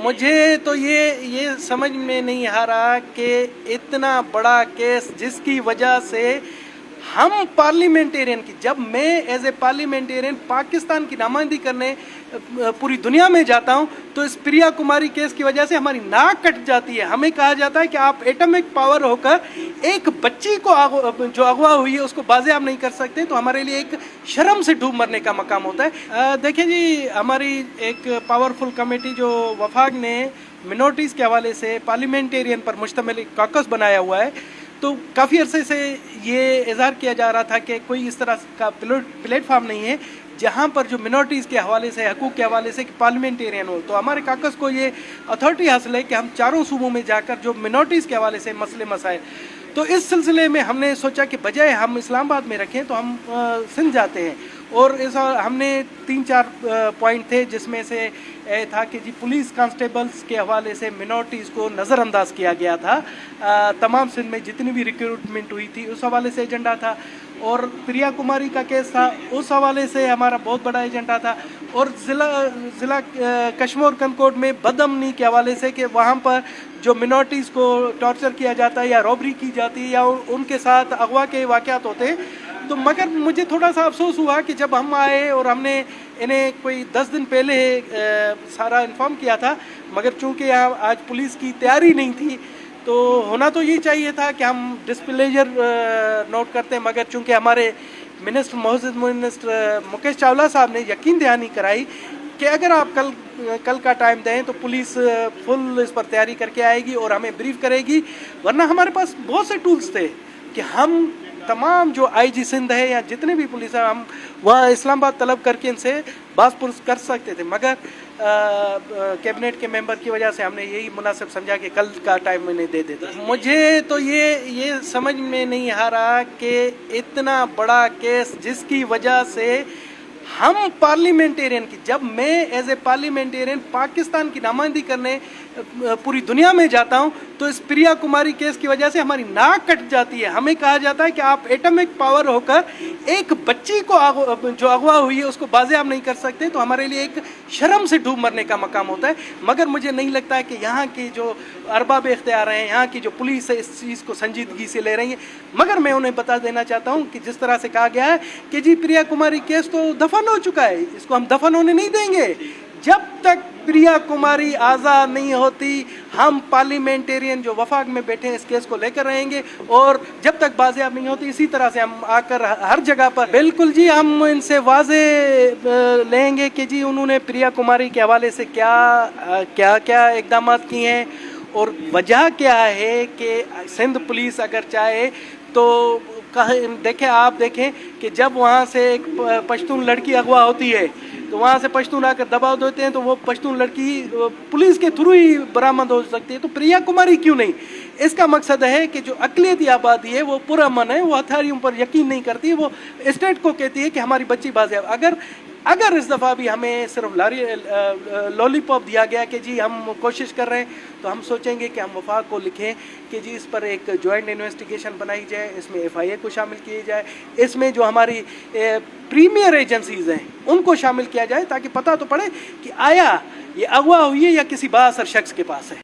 مجھے تو یہ سمجھ میں نہیں آ رہا کہ اتنا بڑا کیس جس کی وجہ سے ہم پارلیمنٹیرین کی، جب میں ایز اے پارلیمنٹیرین پاکستان کی نمائندگی کرنے پوری دنیا میں جاتا ہوں تو اس پریا کماری کیس کی وجہ سے ہماری ناک کٹ جاتی ہے۔ ہمیں کہا جاتا ہے کہ آپ ایٹمک پاور ہو کر ایک بچی کو جو اغوا ہوئی ہے اس کو بازیاب نہیں کر سکتے، تو ہمارے لیے ایک شرم سے ڈوب مرنے کا مقام ہوتا ہے۔ دیکھیں جی، ہماری ایک پاورفل کمیٹی جو وفاق نے منورٹیز کے حوالے سے پارلیمنٹیرین پر مشتمل ایک کاکس بنایا ہوا ہے، تو کافی عرصے سے یہ اظہار کیا جا رہا تھا کہ کوئی اس طرح کا پلیٹ فارم نہیں ہے جہاں پر جو منورٹیز کے حوالے سے، حقوق کے حوالے سے پارلیمنٹیرین ہو۔ تو ہمارے کاکس کو یہ اتھارٹی حاصل ہے کہ ہم چاروں صوبوں میں جا کر جو منورٹیز کے حوالے سے مسئلے مسائل، تو اس سلسلے میں ہم نے سوچا کہ بجائے ہم اسلام آباد میں رکھیں تو ہم سندھ جاتے ہیں، اور ہم نے 3-4 پوائنٹ تھے جس میں سے تھا کہ جی پولیس کانسٹیبلز کے حوالے سے منورٹیز کو نظر انداز کیا گیا تھا، تمام سندھ میں جتنی بھی ریکروٹمنٹ ہوئی تھی اس حوالے سے ایجنڈا تھا، اور پریا کماری کا کیس تھا اس حوالے سے ہمارا بہت بڑا ایجنڈا تھا، اور ضلع کشمور کنکوٹ میں بد امنی کے حوالے سے کہ وہاں پر جو منورٹیز کو ٹارچر کیا جاتا ہے یا رابری کی جاتی ہے یا ان کے ساتھ اغوا کے واقعات ہوتے ہیں۔ تو مگر مجھے تھوڑا سا افسوس ہوا کہ جب ہم آئے اور ہم نے انہیں کوئی 10 دن پہلے سارا انفارم کیا تھا، مگر چونکہ یہاں آج پولیس کی تیاری نہیں تھی تو ہونا تو یہ چاہیے تھا کہ ہم ڈسپلیجر نوٹ کرتے ہیں، مگر چونکہ ہمارے منسٹر مکیش چاولہ صاحب نے یقین دہانی کرائی کہ اگر آپ کل کا ٹائم دیں تو پولیس فل اس پر تیاری کر کے آئے گی اور ہمیں بریف کرے گی، ورنہ ہمارے پاس بہت سے ٹولز تھے کہ ہم تمام جو آئی جی سندھ ہے یا جتنے بھی پولیس ہیں ہم وہاں اسلام آباد طلب کر کے ان سے باز پرس کر سکتے تھے، مگر کیبنٹ کے ممبر کی وجہ سے ہم نے یہی مناسب سمجھا کہ کل کا ٹائم انہیں دے دیتے۔ مجھے تو یہ سمجھ میں نہیں آ رہا کہ اتنا بڑا کیس جس کی وجہ سے ہم پارلیمنٹیرین کی، جب میں ایز اے پارلیمنٹیرین پاکستان کی نمائندگی کرنے پوری دنیا میں جاتا ہوں تو اس پریا کماری کیس کی وجہ سے ہماری ناک کٹ جاتی ہے۔ ہمیں کہا جاتا ہے کہ آپ ایٹمک پاور ہو کر ایک بچی کو جو اغوا ہوئی ہے اس کو بازیاب نہیں کر سکتے، تو ہمارے لیے ایک شرم سے ڈوب مرنے کا مقام ہوتا ہے۔ مگر مجھے نہیں لگتا ہے کہ یہاں کی جو ارباب اختیار ہیں، یہاں کی جو پولیس ہے، اس چیز کو سنجیدگی سے لے رہی ہے، مگر میں انہیں بتا دینا چاہتا ہوں کہ جس طرح سے کہا گیا ہے کہ جی پریا کماری کیس تو دفن ہو چکا ہے، اس کو ہم دفن ہونے نہیں دیں گے، جب تک پریا کماری آزاد نہیں ہوتی ہم پارلیمنٹیرین جو وفاق میں بیٹھے ہیں اس کیس کو لے کر رہیں گے، اور جب تک بازیاب نہیں ہوتی اسی طرح سے ہم آ کر ہر جگہ پر بالکل جی ہم ان سے واضح لیں گے کہ جی انہوں نے پریا کماری کے حوالے سے کیا اقدامات کیے ہیں اور وجہ کیا ہے کہ سندھ پولیس اگر چاہے تو آپ دیکھیں کہ جب وہاں سے ایک پشتون لڑکی اغوا ہوتی ہے تو وہاں سے پشتون آ کر دباؤ دیتے ہیں تو وہ پشتون لڑکی پولیس کے تھرو ہی برآمد ہو سکتی ہے، تو پریا کماری کیوں نہیں؟ اس کا مقصد ہے کہ جو اقلیتی آبادی ہے وہ پرامن ہے، وہ ہتھیاروں پر یقین نہیں کرتی، وہ اسٹیٹ کو کہتی ہے کہ ہماری بچی بازیاب۔ اگر اس دفعہ بھی ہمیں صرف لولی پاپ دیا گیا کہ جی ہم کوشش کر رہے ہیں، تو ہم سوچیں گے کہ ہم وفاق کو لکھیں کہ جی اس پر ایک جوائنٹ انویسٹیگیشن بنائی جائے، اس میں ایف آئی اے کو شامل کیے جائے، اس میں جو ہماری پریمیئر ایجنسیز ہیں ان کو شامل کیا جائے تاکہ پتہ تو پڑے کہ آیا یہ اغوا ہوئی ہے یا کسی بااثر شخص کے پاس ہے۔